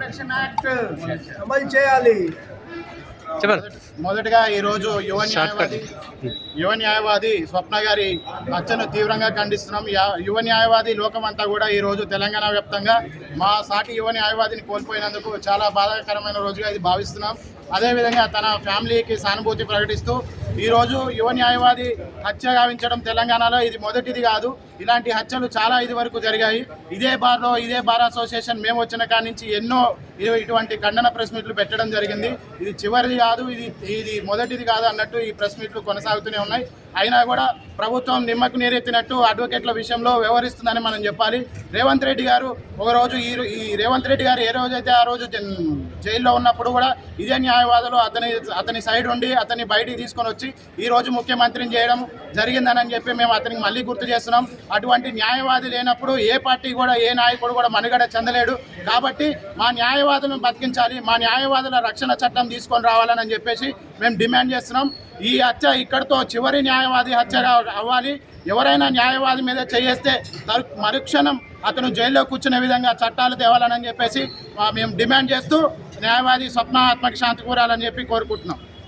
Protection act అమలు చేయాలి. మొదటగా ఈరోజు యువ న్యాయవాది స్వప్న గారి హత్యను తీవ్రంగా ఖండిస్తున్నాం. యువ న్యాయవాది లోకమంతా కూడా ఈరోజు తెలంగాణ వ్యాప్తంగా మా సాటి యువ న్యాయవాదిని కోల్పోయినందుకు చాలా బాధాకరమైన రోజుగా ఇది భావిస్తున్నాం. అదేవిధంగా తన ఫ్యామిలీకి సానుభూతి ప్రకటిస్తూ ఈరోజు యువ న్యాయవాది హత్య గావించడం తెలంగాణలో ఇది మొదటిది కాదు. ఇలాంటి హత్యలు చాలా ఇది వరకు జరిగాయి. ఇదే బార్ అసోసియేషన్ మేము వచ్చిన కాడి నుంచి ఎన్నో ఇటువంటి ఖండన ప్రెస్ మీట్లు పెట్టడం జరిగింది. ఇది చివరిది కాదు, ఇది మొదటిది కాదు అన్నట్టు ఈ ప్రెస్ మీట్లు కొనసాగుతూనే ఉన్నాయి. అయినా కూడా ప్రభుత్వం నిమ్మకు నీరెత్తినట్టు అడ్వకేట్ల విషయంలో వ్యవహరిస్తుందని మనం చెప్పాలి. రేవంత్ రెడ్డి గారు ఒకరోజు ఈ రేవంత్ రెడ్డి గారు ఏ రోజైతే ఆ రోజు జైల్లో ఉన్నప్పుడు కూడా ఇదే న్యాయవాదులు అతని సైడ్ ఉండి అతన్ని బయటికి తీసుకొని వచ్చి ఈరోజు ముఖ్యమంత్రిని చేయడం జరిగిందని చెప్పి మేము అతనికి మళ్ళీ గుర్తు చేస్తున్నాం. అటువంటి న్యాయవాది లేనప్పుడు ఏ పార్టీ కూడా ఏ నాయకుడు కూడా మనుగడ చెందలేడు. కాబట్టి మా న్యాయవాదులను బతికించాలి, మా న్యాయవాదుల రక్షణ చట్టం తీసుకొని రావాలని చెప్పేసి మేము డిమాండ్ చేస్తున్నాం. ఈ హత్య ఇక్కడితో చివరి న్యాయవాది హత్యగా అవ్వాలి. ఎవరైనా న్యాయవాది మీద చేయేస్తే మరుక్షణం అతను జైల్లో కూర్చునే విధంగా చట్టాలు తేవాలని చెప్పేసి మేము డిమాండ్ చేస్తూ న్యాయవాది స్వప్న ఆత్మకి శాంతి కూరాలని చెప్పి కోరుకుంటున్నాం.